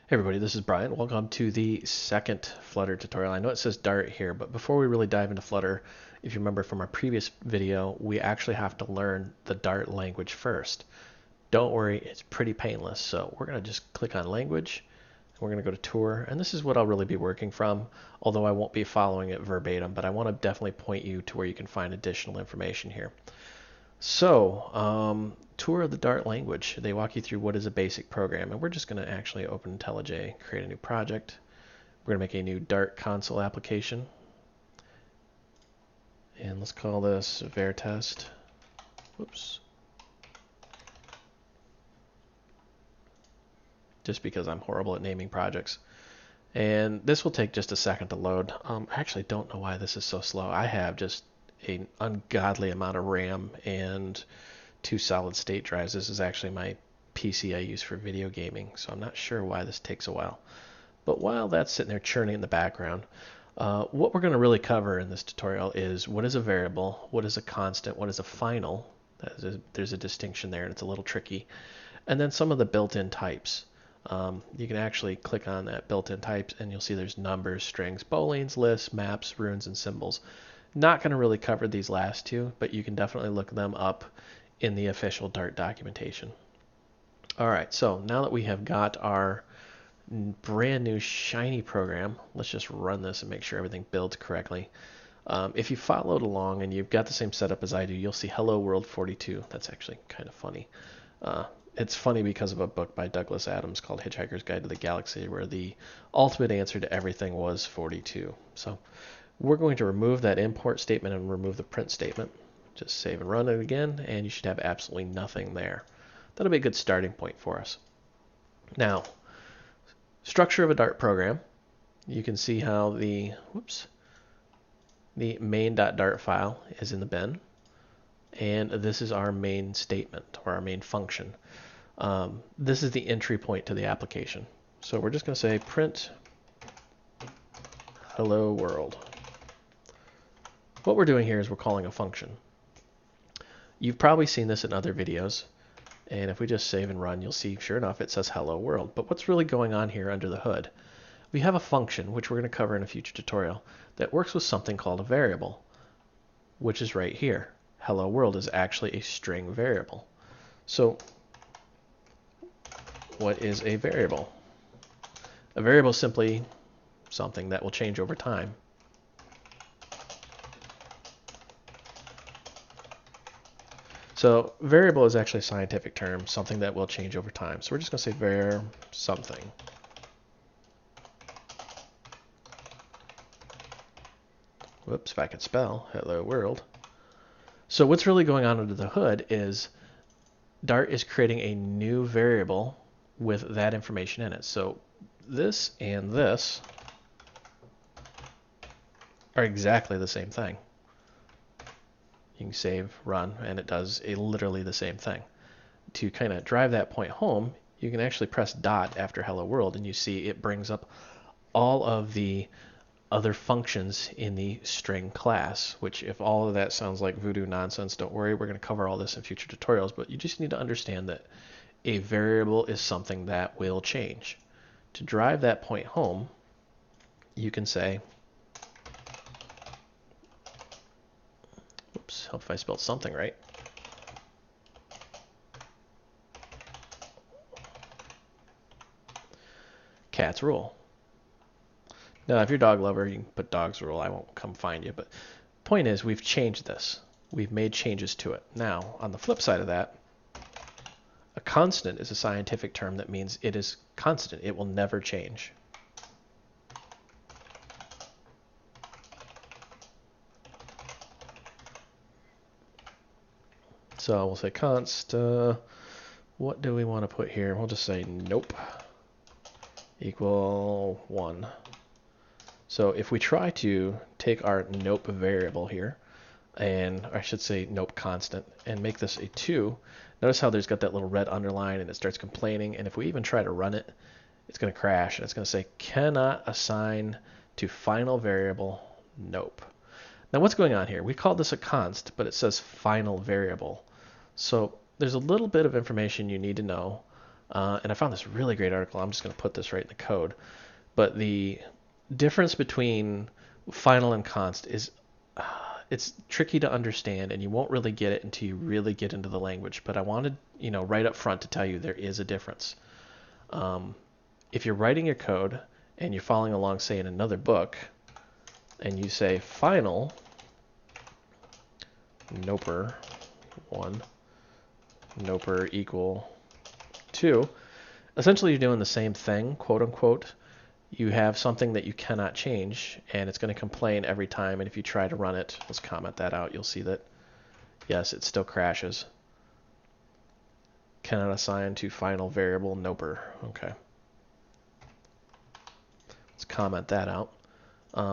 Hey everybody, this is Brian. Welcome to the second Flutter tutorial. I know it says Dart here, but before we really dive into Flutter, if you remember from our previous video, we actually have to learn the Dart language first. Don't worry, it's pretty painless. So we're going to just click on language, and we're going to go to tour, and this is what I'll really be working from, although I won't be following it verbatim, but I want to definitely point you to where you can find additional information here. So, tour of the Dart language. They walk you through what is a basic program, and we're just going to actually open IntelliJ, create a new project. We're going to make a new Dart console application, and let's call this VarTest. Whoops. Just because I'm horrible at naming projects. And this will take just a second to load. I actually don't know why this is so slow. I have just an ungodly amount of RAM and 2 solid state drives. This is actually my PC I use for video gaming, so I'm not sure why this takes a while. But while that's sitting there churning in the background, what we're going to really cover in this tutorial is what is a variable, what is a constant, what is a final. There's a distinction there, and it's a little tricky. And then some of the built-in types. You can actually click on that built-in types, and you'll see there's numbers, strings, booleans, lists, maps, runes, and symbols. Not going to really cover these last two, but you can definitely look them up in the official Dart documentation. All right, so now that we have got our brand new shiny program, let's just run this and make sure everything builds correctly. If you followed along and you've got the same setup as I do, you'll see Hello World 42. That's actually kind of funny. It's funny because of a book by Douglas Adams called Hitchhiker's Guide to the Galaxy, where the ultimate answer to everything was 42. So we're going to remove that import statement and remove the print statement. Just save and run it again, and you should have absolutely nothing there. That'll be a good starting point for us. Now, structure of a Dart program. You can see how the main.dart file is in the bin, and this is our main statement or our main function. This is the entry point to the application. So we're just going to say print hello world. What we're doing here is we're calling a function. You've probably seen this in other videos, and if we just save and run, you'll see, sure enough, it says hello world. But what's really going on here under the hood? We have a function, which we're going to cover in a future tutorial, that works with something called a variable, which is right here. Hello world is actually a string variable. So what is a variable? A variable is simply something that will change over time. So variable is actually a scientific term, something that will change over time. So we're just going to say var something. Whoops, if I could spell, hello world. So what's really going on under the hood is Dart is creating a new variable with that information in it. So this and this are exactly the same thing. You can save, run, and it does literally the same thing. To kind of drive that point home, you can actually press dot after hello world, and you see it brings up all of the other functions in the string class, which if all of that sounds like voodoo nonsense, don't worry, we're going to cover all this in future tutorials, but you just need to understand that a variable is something that will change. To drive that point home, you can say, oops, hope if I spelled something right. Cats rule. Now, if you're a dog lover, you can put dogs rule. I won't come find you. But point is, we've changed this. We've made changes to it. Now, on the flip side of that, a constant is a scientific term that means it is constant. It will never change. So we'll say const. What do we want to put here? We'll just say nope equal 1. So if we try to take our nope variable here, and I should say nope constant, and make this a 2, notice how there's got that little red underline and it starts complaining, and if we even try to run it, it's going to crash, and it's going to say cannot assign to final variable nope. Now what's going on here? We call this a const, but it says final variable. So there's a little bit of information you need to know And I found this really great article. I'm just going to put this right in the code. But the difference between final and const is it's tricky to understand, and you won't really get it until you really get into the language. But I wanted, right up front to tell you there is a difference. If you're writing your code and you're following along, say, in another book, and you say final noper 1, noper equal 2, essentially you're doing the same thing, quote unquote. You have something that you cannot change, and it's going to complain every time, and if you try to run it, let's comment that out, you'll see that, yes, it still crashes. Cannot assign to final variable noper. Okay. Let's comment that out.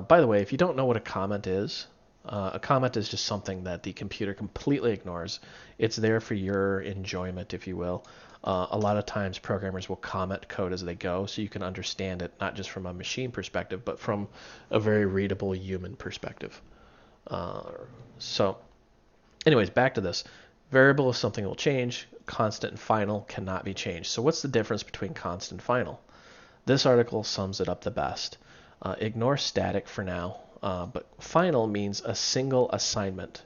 By the way, if you don't know what a comment is just something that the computer completely ignores. It's there for your enjoyment, if you will. A lot of times programmers will comment code as they go so you can understand it, not just from a machine perspective, but from a very readable human perspective. So anyways, back to this. Variable is something that will change. Constant and final cannot be changed. So what's the difference between constant and final? This article sums it up the best. Ignore static for now, but final means a single assignment.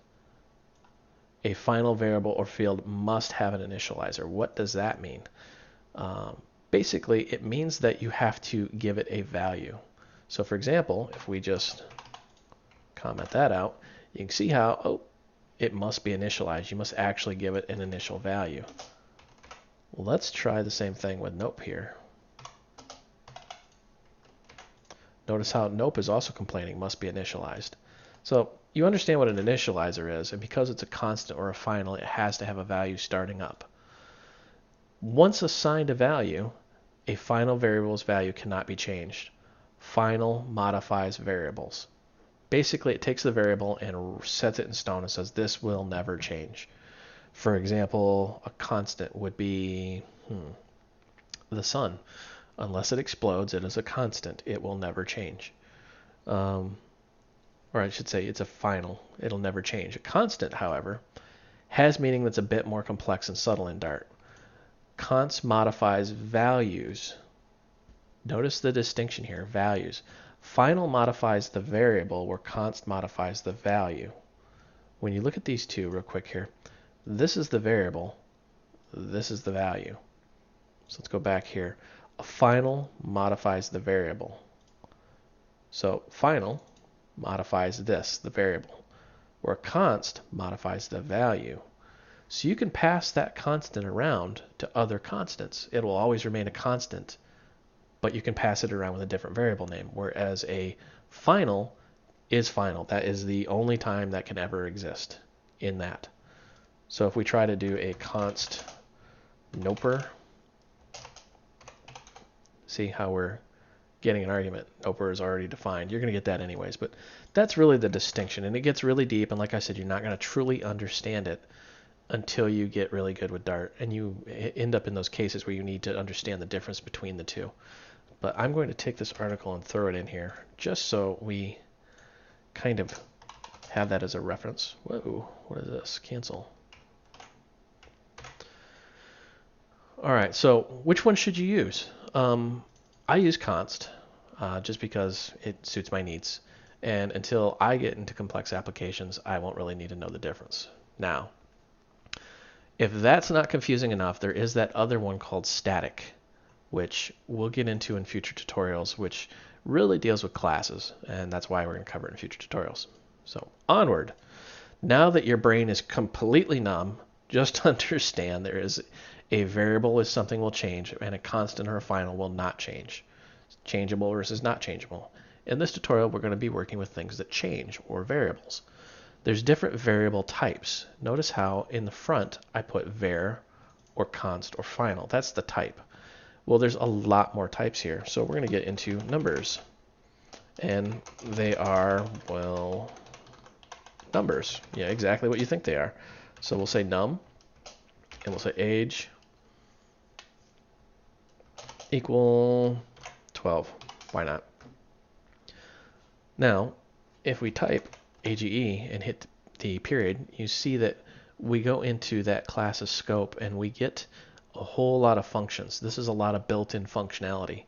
A final variable or field must have an initializer. What does that mean? Basically, it means that you have to give it a value. So for example, if we just comment that out, you can see how, it must be initialized. You must actually give it an initial value. Let's try the same thing with nope here. Notice how nope is also complaining must be initialized. So you understand what an initializer is, and because it's a constant or a final, it has to have a value starting up. Once assigned a value, a final variable's value cannot be changed. Final modifies variables. Basically, it takes the variable and sets it in stone and says this will never change. For example, a constant would be the sun. Unless it explodes, it is a constant. It will never change. Or I should say it's a final. It'll never change. A constant, however, has meaning that's a bit more complex and subtle in Dart. Const modifies values. Notice the distinction here, values. Final modifies the variable where const modifies the value. When you look at these two real quick here, this is the variable, this is the value. So let's go back here. A final modifies the variable. So final modifies this, the variable, where const modifies the value. So you can pass that constant around to other constants. It will always remain a constant, but you can pass it around with a different variable name, whereas a final is final. That is the only time that can ever exist in that. So if we try to do a const noper, see how we're getting an argument. Noper is already defined. You're going to get that anyways, but that's really the distinction, and it gets really deep, and like I said, you're not going to truly understand it until you get really good with Dart, and you end up in those cases where you need to understand the difference between the two. But I'm going to take this article and throw it in here just so we kind of have that as a reference. Whoa, what is this? Cancel. All right, so which one should you use? I use const just because it suits my needs. And until I get into complex applications, I won't really need to know the difference. Now, if that's not confusing enough, there is that other one called static, which we'll get into in future tutorials, which really deals with classes, and that's why we're going to cover it in future tutorials. So onward. Now that your brain is completely numb, just understand there is a variable is something will change, and a constant or a final will not change. Changeable versus not changeable. In this tutorial, we're going to be working with things that change, or variables. There's different variable types. Notice how in the front I put var, or const, or final. That's the type. Well, there's a lot more types here, so we're going to get into numbers. And they are, well, numbers. Yeah, exactly what you think they are. So we'll say num, and we'll say age equal 12. Why not? Now, if we type age and hit the period, you see that we go into that class's scope and we get a whole lot of functions. This is a lot of built-in functionality.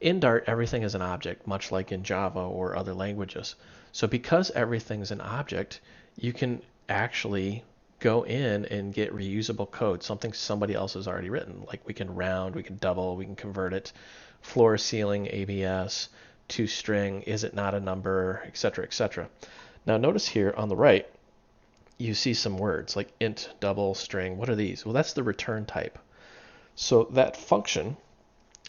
In Dart, everything is an object, much like in Java or other languages. So because everything's an object, you can actually go in and get reusable code, something somebody else has already written. Like we can round, we can double, we can convert it, floor, ceiling, ABS, toString, is it not a number, etc., etc. Now notice here on the right, you see some words like int, double, string. What are these? Well, that's the return type. So that function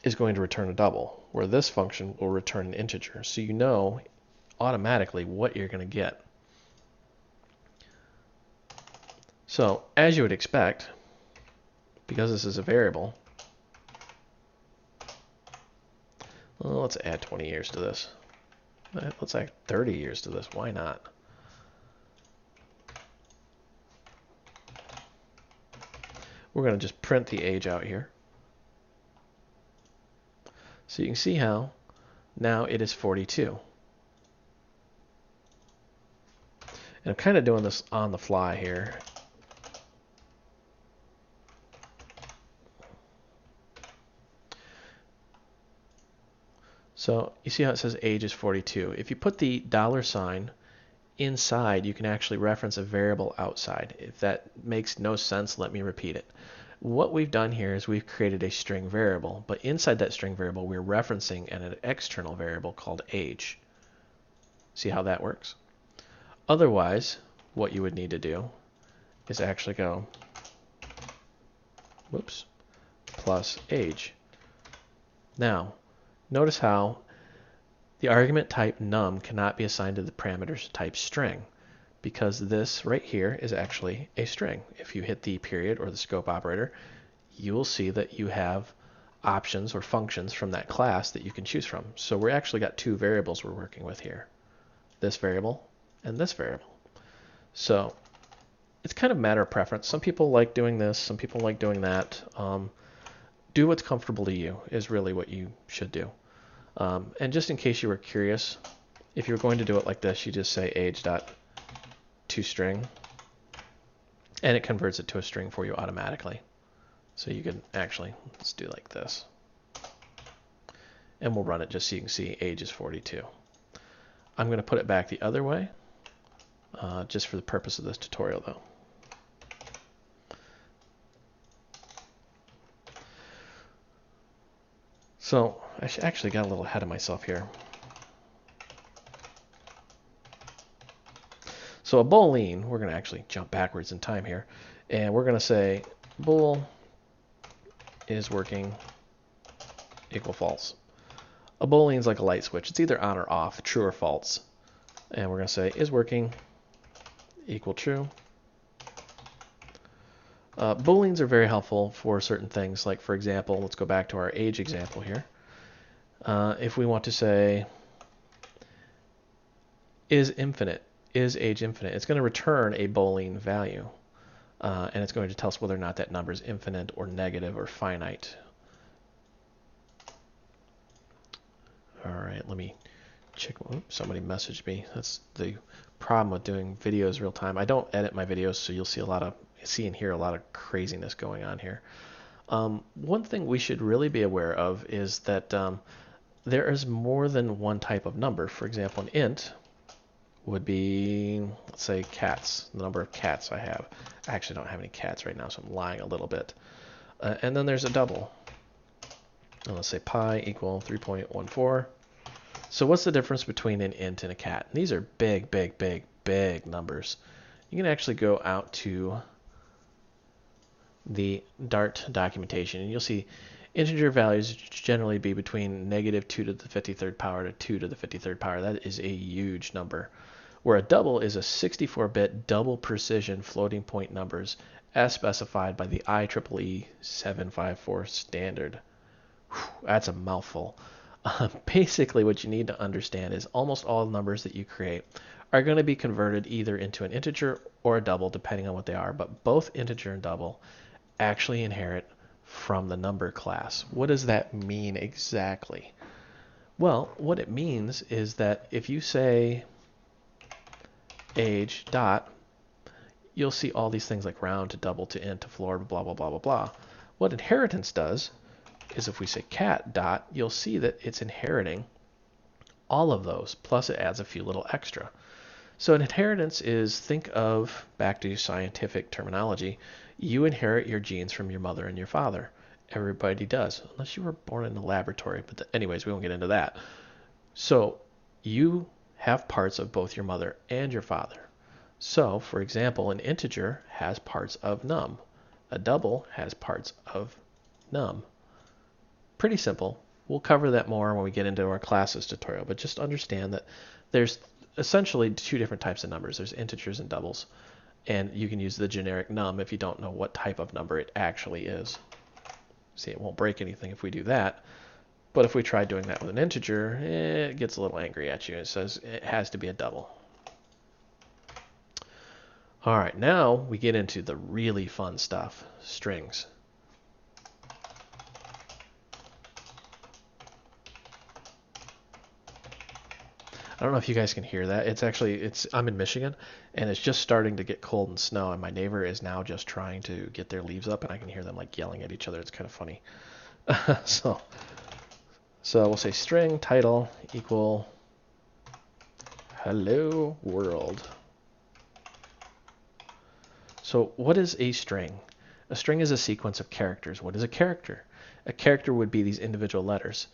is going to return a double, where this function will return an integer. So you know automatically what you're going to get. So as you would expect, because this is a variable, well, let's add 20 years to this. Let's add 30 years to this. Why not? We're going to just print the age out here. So you can see how now it is 42. And I'm kind of doing this on the fly here. So you see how it says age is 42. If you put the $sign inside, you can actually reference a variable outside. If that makes no sense, let me repeat it. What we've done here is we've created a string variable, but inside that string variable, we're referencing an external variable called age. See how that works? Otherwise, what you would need to do is actually go, whoops, plus age. Now, notice how the argument type num cannot be assigned to the parameters type string, because this right here is actually a string. If you hit the period or the scope operator, you will see that you have options or functions from that class that you can choose from. So we actually got two variables we're working with here, this variable and this variable. So it's kind of a matter of preference. Some people like doing this, some people like doing that. Do what's comfortable to you is really what you should do. And just in case you were curious, if you're going to do it like this, you just say age.toString, and it converts it to a string for you automatically. So you can actually, let's do like this. And we'll run it just so you can see age is 42. I'm going to put it back the other way, just for the purpose of this tutorial though. So I actually got a little ahead of myself here. So a boolean, we're going to actually jump backwards in time here, and we're going to say bool is working equal false. A boolean is like a light switch. It's either on or off, true or false. And we're going to say is working equal true. Booleans are very helpful for certain things, like for example, let's go back to our age example here. If we want to say is infinite, is age infinite, it's going to return a boolean value, and it's going to tell us whether or not that number is infinite or negative or finite. All right, let me check. Oops, somebody messaged me. That's the problem with doing videos real time. I don't edit my videos, so you'll see and hear a lot of craziness going on here. One thing we should really be aware of is that there is more than one type of number. For example, an int would be, let's say, cats, the number of cats I have. I actually don't have any cats right now, so I'm lying a little bit. And then there's a double. And let's say pi equal 3.14. So what's the difference between an int and a cat? These are big, big, big, big numbers. You can actually go out to the Dart documentation, and you'll see integer values generally be between -2 to the 53rd power to 2 to the 53rd power. That is a huge number. Where a double is a 64-bit double precision floating point numbers as specified by the IEEE 754 standard. Whew, that's a mouthful. Basically, what you need to understand is almost all numbers that you create are going to be converted either into an integer or a double, depending on what they are, but both integer and double actually inherit from the number class. What does that mean exactly? Well, what it means is that if you say age dot, you'll see all these things like round to double to int to floor, blah, blah, blah, blah, blah. What inheritance does is if we say cat dot, you'll see that it's inheriting all of those, plus it adds a few little extra. So an inheritance is, think of, back to scientific terminology, you inherit your genes from your mother and your father. Everybody does, unless you were born in a laboratory. But anyways, we won't get into that. So you have parts of both your mother and your father. So, for example, an integer has parts of num. A double has parts of num. Pretty simple. We'll cover that more when we get into our classes tutorial, but just understand that there's essentially two different types of numbers. There's integers and doubles, and you can use the generic num if you don't know what type of number it actually is. See, it won't break anything if we do that, but if we try doing that with an integer, it gets a little angry at you. It says it has to be a double. All right, now we get into the really fun stuff, strings. I don't know if you guys can hear that. I'm in Michigan, and it's just starting to get cold and snow, and my neighbor is now just trying to get their leaves up, and I can hear them like yelling at each other. It's kind of funny. So we'll say string title equal hello world. So what is a string? A string is a sequence of characters. What is a character? A character would be these individual letters.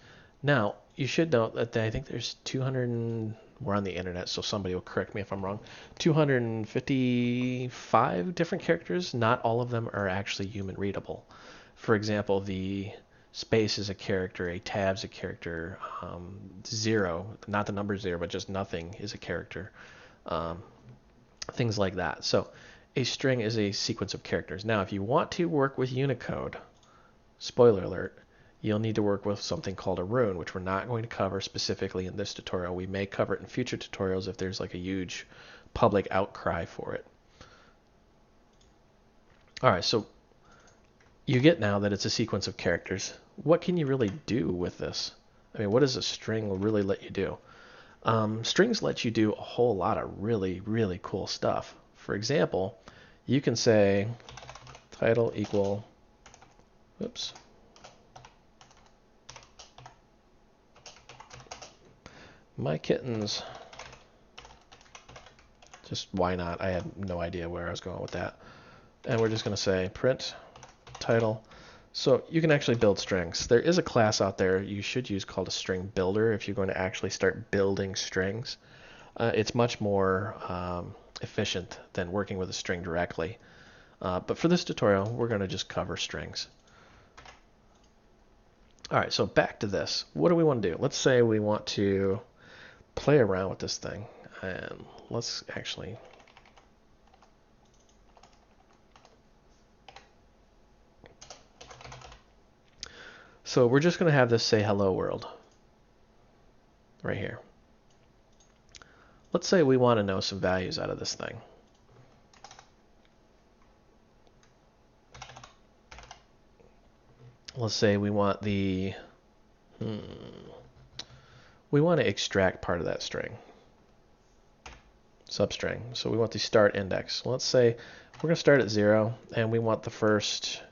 Now, you should note that I think there's 200, we're on the internet, so somebody will correct me if I'm wrong, 255 different characters. Not all of them are actually human readable. For example, the space is a character, a tab's a character, zero, not the number zero, but just nothing is a character, things like that. So a string is a sequence of characters. Now, if you want to work with Unicode, spoiler alert, you'll need to work with something called a rune, which we're not going to cover specifically in this tutorial. We may cover it in future tutorials if there's like a huge public outcry for it. All right, so you get now that it's a sequence of characters. What can you really do with this? I mean, what does a string really let you do? Strings let you do a whole lot of really, really cool stuff. For example, you can say title equal, oops, my kittens. Just why not? I had no idea where I was going with that. And we're just going to say print title. So you can actually build strings. There is a class out there you should use called a string builder if you're going to actually start building strings. It's much more efficient than working with a string directly. But for this tutorial, we're going to just cover strings. All right, so back to this. What do we want to do? Let's say we want to play around with this thing. And let's actually... So we're just going to have this say hello world right here. Let's say we want to know some values out of this thing. Let's say we want we want to extract part of that string, substring. So we want the start index. Let's say we're going to start at 0, and we want the first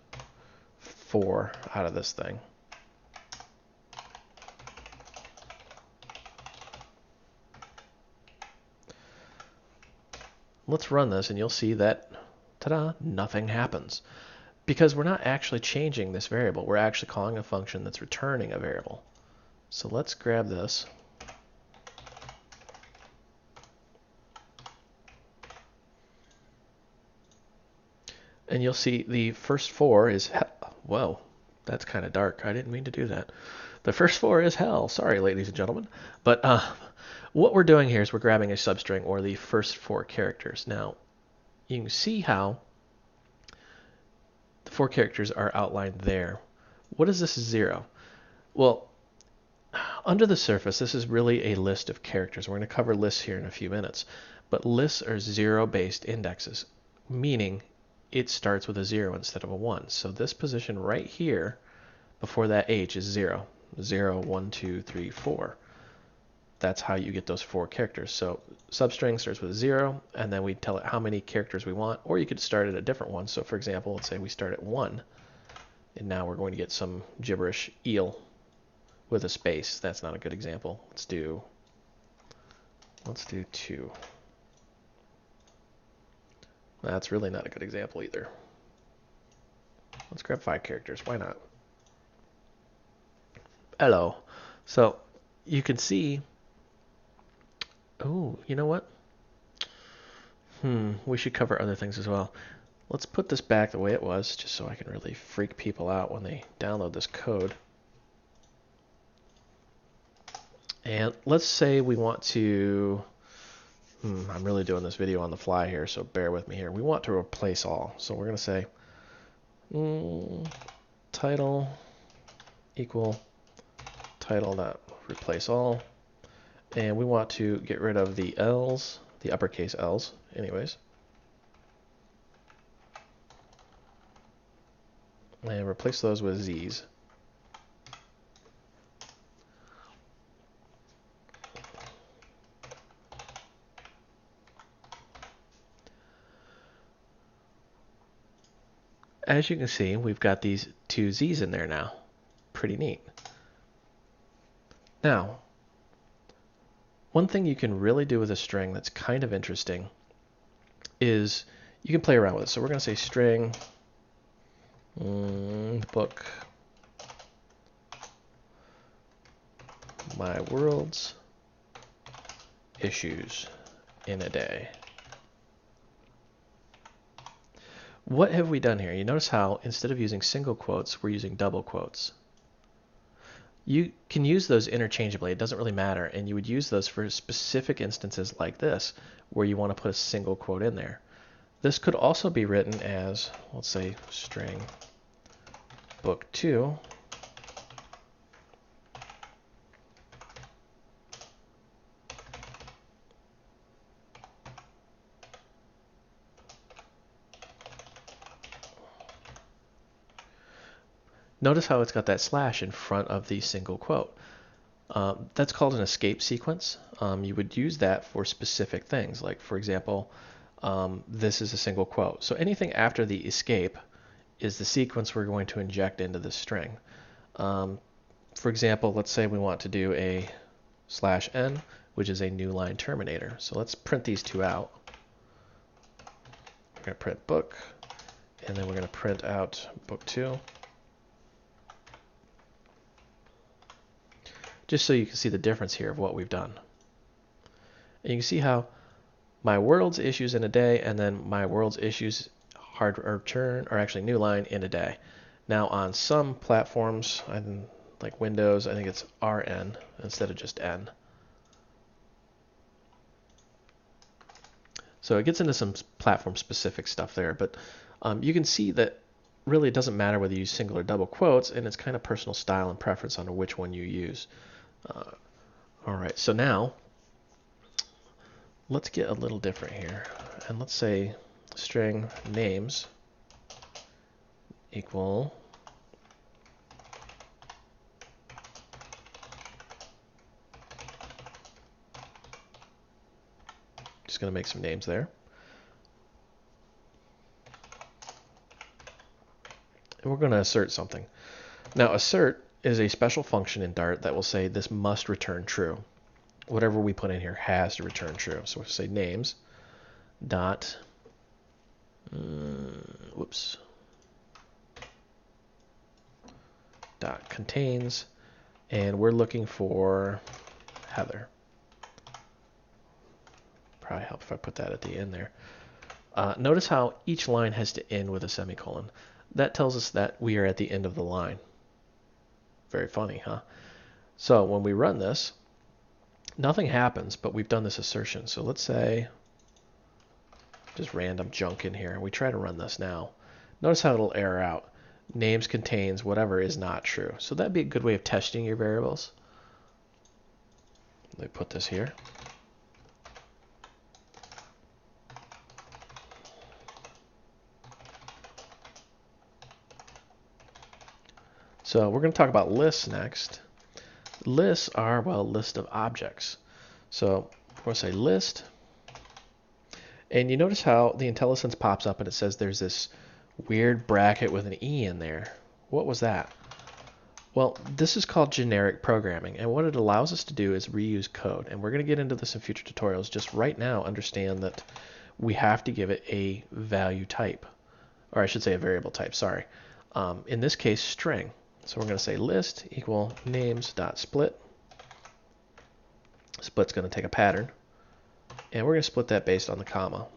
4 out of this thing. Let's run this, and you'll see that, ta-da, nothing happens. Because we're not actually changing this variable. We're actually calling a function that's returning a variable. So let's grab this. And you'll see the first 4 is, whoa, that's kind of dark. I didn't mean to do that. The first 4 is hell. Sorry, ladies and gentlemen. But what we're doing here is we're grabbing a substring, or the first 4 characters. Now, you can see how the 4 characters are outlined there. What is this 0? Well, under the surface, this is really a list of characters. We're going to cover lists here in a few minutes. But lists are 0-based indexes, meaning it starts with a 0 instead of a 1. So this position right here before that H is 0. 0, 1, 2, 3, 4. That's how you get those 4 characters. So substring starts with 0, and then we tell it how many characters we want, or you could start at a different one. So for example, let's say we start at 1. And now we're going to get some gibberish eel with a space. That's not a good example. Let's do 2. That's really not a good example either. Let's grab 5 characters. Why not? Hello. So you can see. Oh, you know what? We should cover other things as well. Let's put this back the way it was, just so I can really freak people out when they download this code. And let's say we want to. I'm really doing this video on the fly here, so bear with me here. We want to replace all. So we're going to say title equal title.replace all. And we want to get rid of the L's, the uppercase L's, anyways. And replace those with Z's. As you can see, we've got these 2 Z's in there now. Pretty neat. Now, one thing you can really do with a string that's kind of interesting is you can play around with it. So we're going to say string book my world's issues in a day. What have we done here? You notice how instead of using single quotes, we're using double quotes. You can use those interchangeably. It doesn't really matter. And you would use those for specific instances like this, where you want to put a single quote in there. This could also be written as, let's say, string book 2. Notice how it's got that slash in front of the single quote. That's called an escape sequence. You would use that for specific things. Like, for example, this is a single quote. So anything after the escape is the sequence we're going to inject into the string. For example, let's say we want to do a /n, which is a new line terminator. So let's print these 2 out. We're going to print book, and then we're going to print out book 2. Just so you can see the difference here of what we've done. And you can see how my world's issues in a day and then my world's issues hard return are actually new line in a day. Now on some platforms, like Windows, I think it's RN instead of just N. So it gets into some platform specific stuff there, but you can see that really it doesn't matter whether you use single or double quotes, and it's kind of personal style and preference on which one you use. All right, so now let's get a little different here, and let's say string names equal just going to make some names there. And we're going to assert something. Now assert is a special function in Dart that will say this must return true. Whatever we put in here has to return true. So we'll say names dot dot contains, and we're looking for Heather. Probably help if I put that at the end there. Notice how each line has to end with a semicolon. That tells us that we are at the end of the line. Very funny, huh? So when we run this, nothing happens, but we've done this assertion. So let's say just random junk in here. We try to run this now. Notice how it'll error out. Names contains whatever is not true. So that'd be a good way of testing your variables. Let me put this here. So we're going to talk about lists next. Lists are, well, a list of objects. So we're going to say list. And you notice how the IntelliSense pops up and it says there's this weird bracket with an E in there. What was that? Well, this is called generic programming, and what it allows us to do is reuse code. And we're going to get into this in future tutorials. Just right now, understand that we have to give it a value type, or I should say a variable type, sorry. In this case, string. So we're going to say list equal names.split. Split's going to take a pattern, and we're going to split that based on the comma.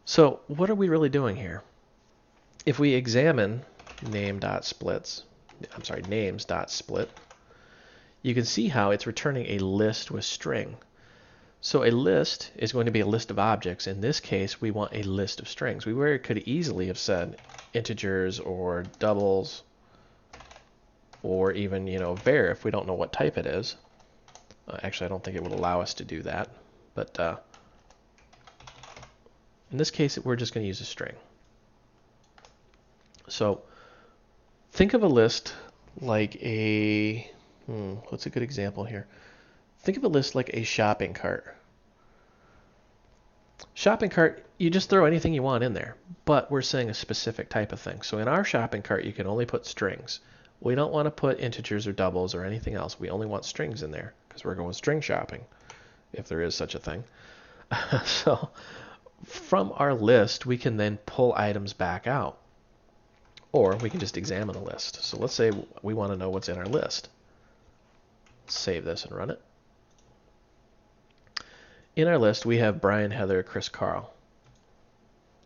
So what are we really doing here? If we examine names.split, you can see how it's returning a list with string. So a list is going to be a list of objects. In this case, we want a list of strings. We could easily have said integers or doubles, or even, var if we don't know what type it is. Actually, I don't think it would allow us to do that. But in this case, we're just going to use a string. So think of a list like a, what's a good example here? Think of a list like a shopping cart. Shopping cart, you just throw anything you want in there, but we're saying a specific type of thing. So in our shopping cart, you can only put strings. We don't want to put integers or doubles or anything else. We only want strings in there because we're going string shopping, if there is such a thing. So from our list, we can then pull items back out. Or we can just examine the list. So let's say we want to know what's in our list. Save this and run it. In our list, we have Brian, Heather, Chris, Carl.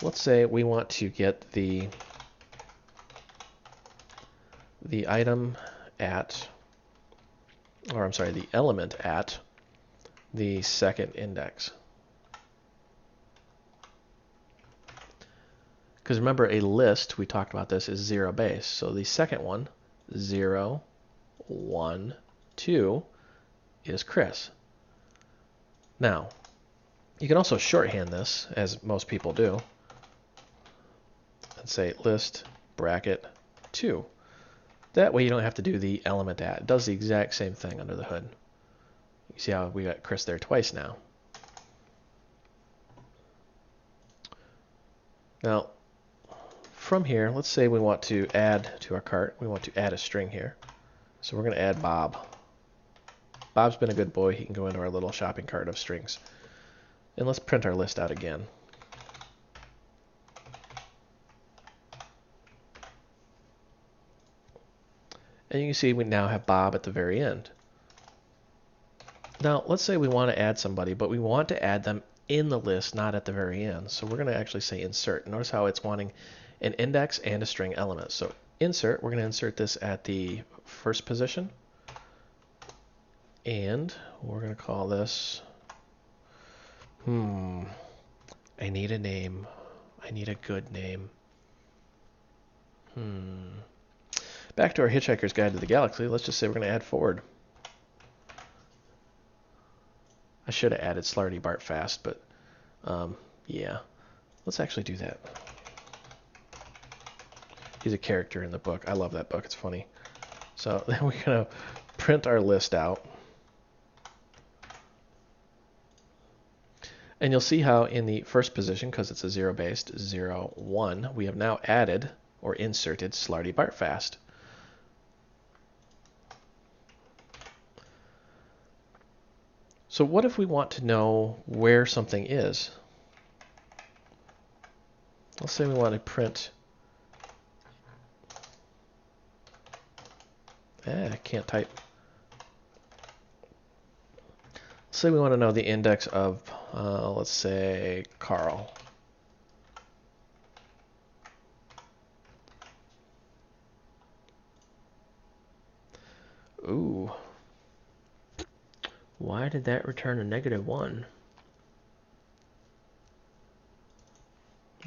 Let's say we want to get the item at, or I'm sorry, the element at the second index. Because remember, a list, we talked about this, is zero base. So the second one, 0, 1, 2, is Chris. Now, you can also shorthand this, as most people do, and say list bracket 2. That way you don't have to do the element at. It does the exact same thing under the hood. You see how we got Chris there twice now. Now, from here, let's say we want to add to our cart. We want to add a string here. So we're going to add Bob. Bob's been a good boy. He can go into our little shopping cart of strings. And let's print our list out again. And you can see we now have Bob at the very end. Now, let's say we want to add somebody, but we want to add them in the list, not at the very end. So we're going to actually say insert. Notice how it's wanting an index and a string element. So insert, we're going to insert this at the first position. And we're going to call this, I need a name. I need a good name. Back to our Hitchhiker's Guide to the Galaxy, let's just say we're going to add Ford. I should have added Slarty Bart Fast, but yeah. Let's actually do that. He's a character in the book. I love that book. It's funny. So then we're going to print our list out. And you'll see how in the first position, because it's a zero-based, 0, 1, we have now added or inserted Slarty Bart Fast. So what if we want to know where something is? Let's say we want to print. I can't type. Let's say we want to know the index of, let's say, Carl. Ooh. Why did that return a -1?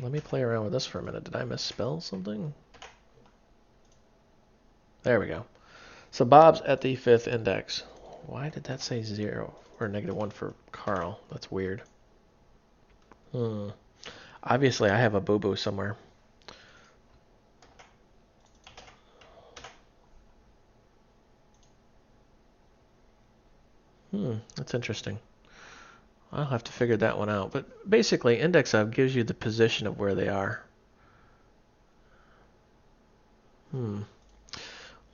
Let me play around with this for a minute. Did I misspell something? There we go. So Bob's at the 5th index. Why did that say 0 or -1 for Carl? That's weird. Obviously, I have a boo-boo somewhere. That's interesting. I'll have to figure that one out. But basically, index of gives you the position of where they are.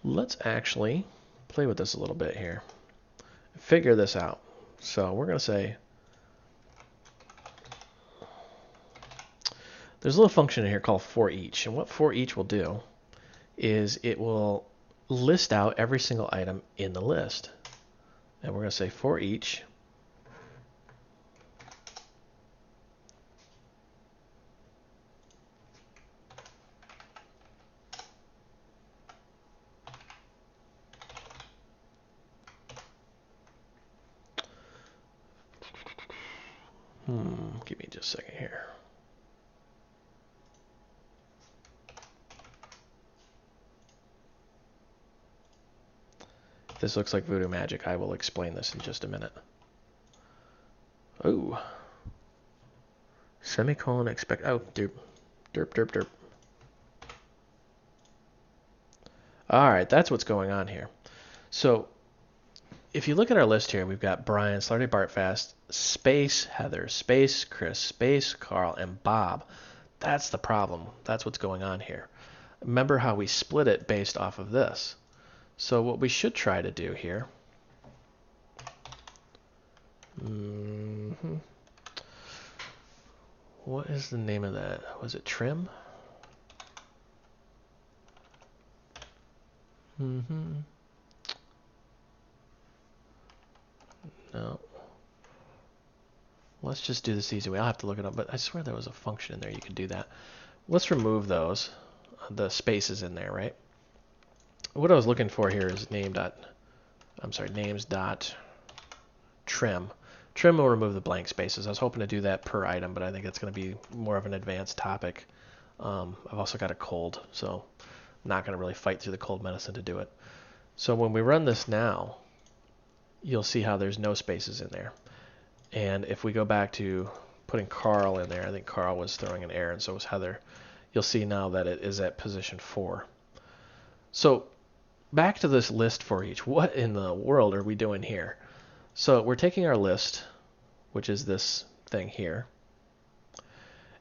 Let's actually play with this a little bit here. Figure this out. So we're going to say there's a little function in here called for each. And what for each will do is it will list out every single item in the list. And we're going to say for each give me just a second here. If this looks like voodoo magic, I will explain this in just a minute. Oh. Semicolon expect. Oh, derp. Derp, derp, derp. All right, that's what's going on here. So if you look at our list here, we've got Brian, Slarty Bartfast, space Heather, space Chris, space Carl, and Bob. That's the problem. That's what's going on here. Remember how we split it based off of this. So what we should try to do here. What is the name of that? Was it trim? No. Let's just do this easy way. I'll have to look it up, but I swear there was a function in there you could do that. Let's remove those, the spaces in there, right? What I was looking for here is names dot trim. Trim will remove the blank spaces. I was hoping to do that per item, but I think it's going to be more of an advanced topic. I've also got a cold, so I'm not going to really fight through the cold medicine to do it. So when we run this now, you'll see how there's no spaces in there. And if we go back to putting Carl in there, I think Carl was throwing an error, and so was Heather. You'll see now that it is at position 4. So back to this list for each. What in the world are we doing here? So we're taking our list, which is this thing here,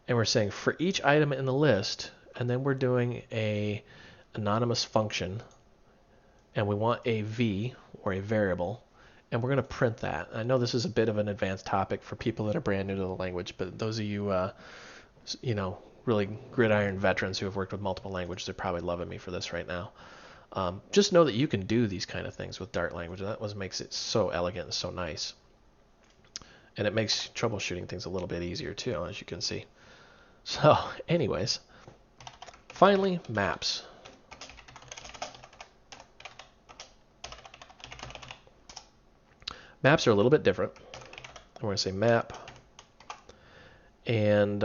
and we're saying for each item in the list, and then we're doing a anonymous function, and we want a v, or a variable, and we're going to print that. I know this is a bit of an advanced topic for people that are brand new to the language, but those of you, really gridiron veterans who have worked with multiple languages are probably loving me for this right now. Just know that you can do these kind of things with Dart language. That was makes it so elegant and so nice. And it makes troubleshooting things a little bit easier too, as you can see. So, anyways, finally, maps. Maps are a little bit different. We're going to say map, and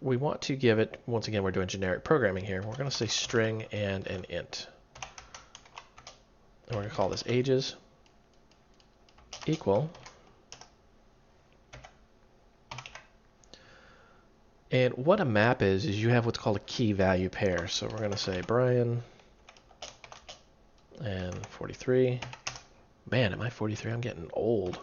we want to give it, once again, we're doing generic programming here. We're going to say string and an int. And we're going to call this ages equal. And what a map is you have what's called a key value pair. So we're going to say Brian and 43. Man, am I 43? I'm getting old.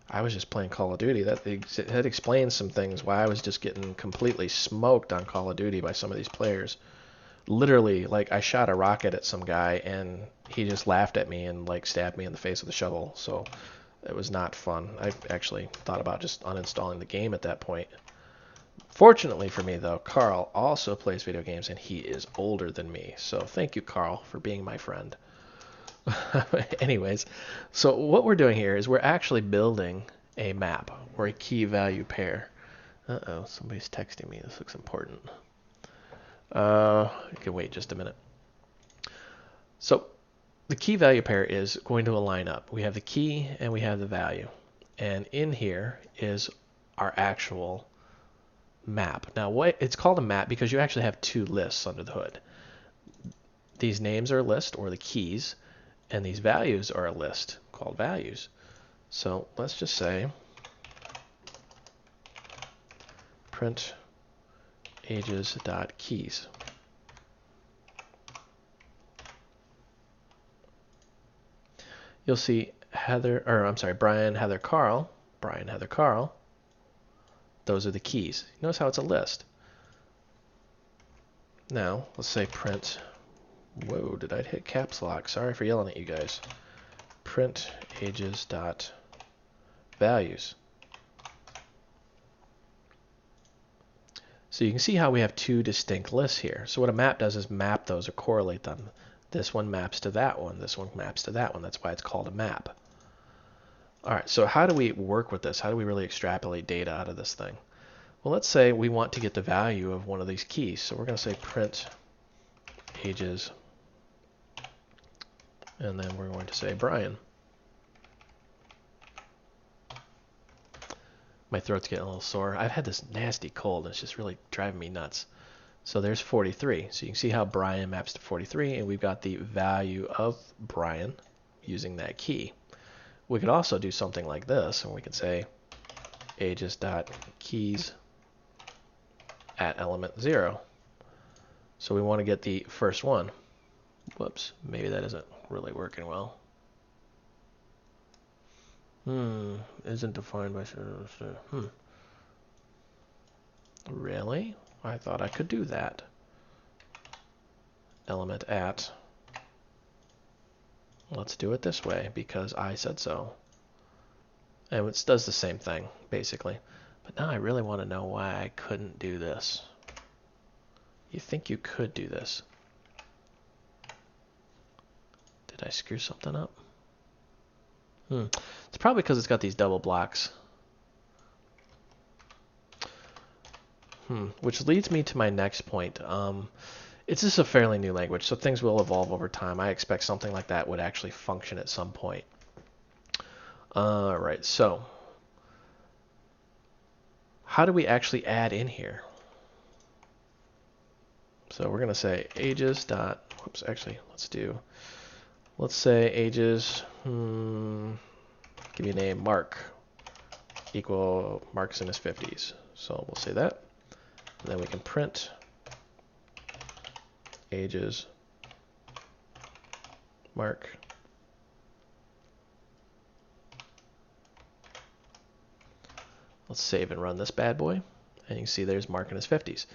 I was just playing Call of Duty. That explains some things why I was just getting completely smoked on Call of Duty by some of these players. Literally, like, I shot a rocket at some guy and he just laughed at me and like stabbed me in the face with a shovel. So it was not fun. I actually thought about just uninstalling the game at that point. Fortunately for me, though, Carl also plays video games and he is older than me. So thank you, Carl, for being my friend. Anyways, so what we're doing here is we're actually building a map or a key value pair. Uh-oh, somebody's texting me. This looks important. I can wait just a minute. So the key value pair is going to align up. We have the key and we have the value. And in here is our actual map. Now, it's called a map because you actually have two lists under the hood. These names are a list, or the keys, and these values are a list called values. So let's just say print ages.keys. You'll see Brian, Heather, Carl. Brian, Heather, Carl. Those are the keys. Notice how it's a list. Now, let's say print Whoa, did I hit caps lock? Sorry for yelling at you guys. Print ages dot values. So you can see how we have two distinct lists here. So what a map does is map those or correlate them. This one maps to that one. This one maps to that one. That's why it's called a map. All right, so how do we work with this? How do we really extrapolate data out of this thing? Well, let's say we want to get the value of one of these keys. So we're going to say print ages, and then we're going to say Brian. My throat's getting a little sore. I've had this nasty cold, and it's just really driving me nuts. So there's 43. So you can see how Brian maps to 43, and we've got the value of Brian using that key. We could also do something like this, and we could say ages.keys at element 0. So we want to get the first one. Whoops, maybe that isn't really working well. Isn't defined by... Really? I thought I could do that. Element at. Let's do it this way because I said so. And it does the same thing, basically. But now I really want to know why I couldn't do this. You think you could do this? Did I screw something up? It's probably because it's got these double blocks. Which leads me to my next point. It's just a fairly new language, so things will evolve over time. I expect something like that would actually function at some point. Alright, so how do we actually add in here? So we're going to say ages dot, whoops, actually, let's say ages, give me a name, Mark, equal Mark's in his 50s. So we'll say that. And then we can print ages Mark. Let's save and run this bad boy. And you can see there's Mark in his 50s.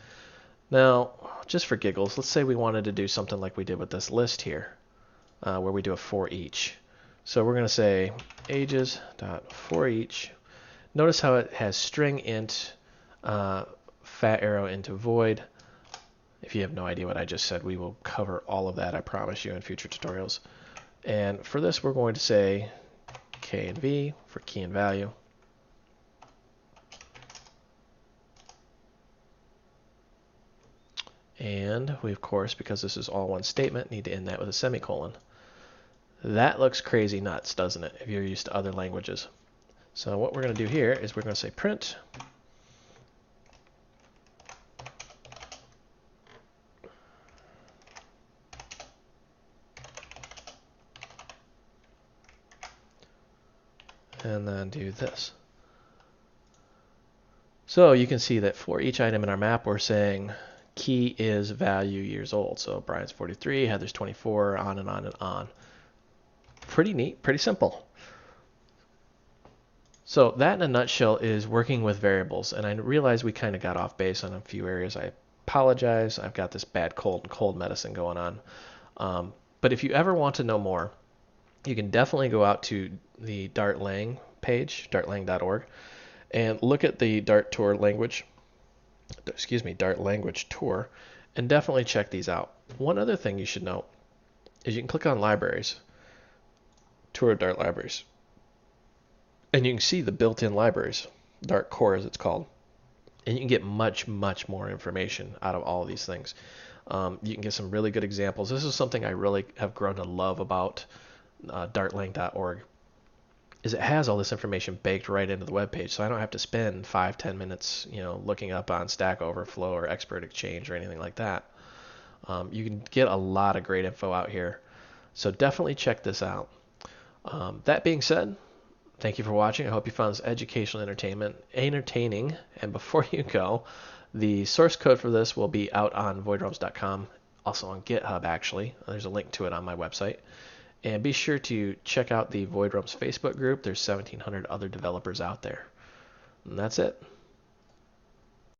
Now, just for giggles, let's say we wanted to do something like we did with this list here, where we do a for each. So we're going to say ages.forEach. Notice how it has string int, fat arrow into void. If you have no idea what I just said, we will cover all of that, I promise you, in future tutorials. And for this, we're going to say k and v for key and value. And we, of course, because this is all one statement, need to end that with a semicolon. That looks crazy nuts, doesn't it, if you're used to other languages? So what we're going to do here is we're going to say print and then do this. So you can see that for each item in our map, we're saying key is value years old. So Brian's 43, Heather's 24, on and on and on. Pretty neat, pretty simple. So that in a nutshell is working with variables. And I realize we kind of got off base on a few areas. I apologize. I've got this bad cold medicine going on. But if you ever want to know more, you can definitely go out to the Dart Lang page, dartlang.org, and look at the Dart language tour, and definitely check these out. One other thing you should know is you can click on libraries, tour of Dart libraries, and you can see the built-in libraries, Dart core as it's called, and you can get much, much more information out of all of these things. You can get some really good examples. This is something I really have grown to love about dartlang.org, is it has all this information baked right into the web page, so I don't have to spend 5-10 minutes, looking up on Stack Overflow or Expert Exchange or anything like that. You can get a lot of great info out here, so definitely check this out. That being said, thank you for watching. I hope you found this educational entertaining. And before you go, the source code for this will be out on voidrealms.com, also on GitHub actually. There's a link to it on my website. And be sure to check out the Void Realms Facebook group. There's 1,700 other developers out there. And that's it.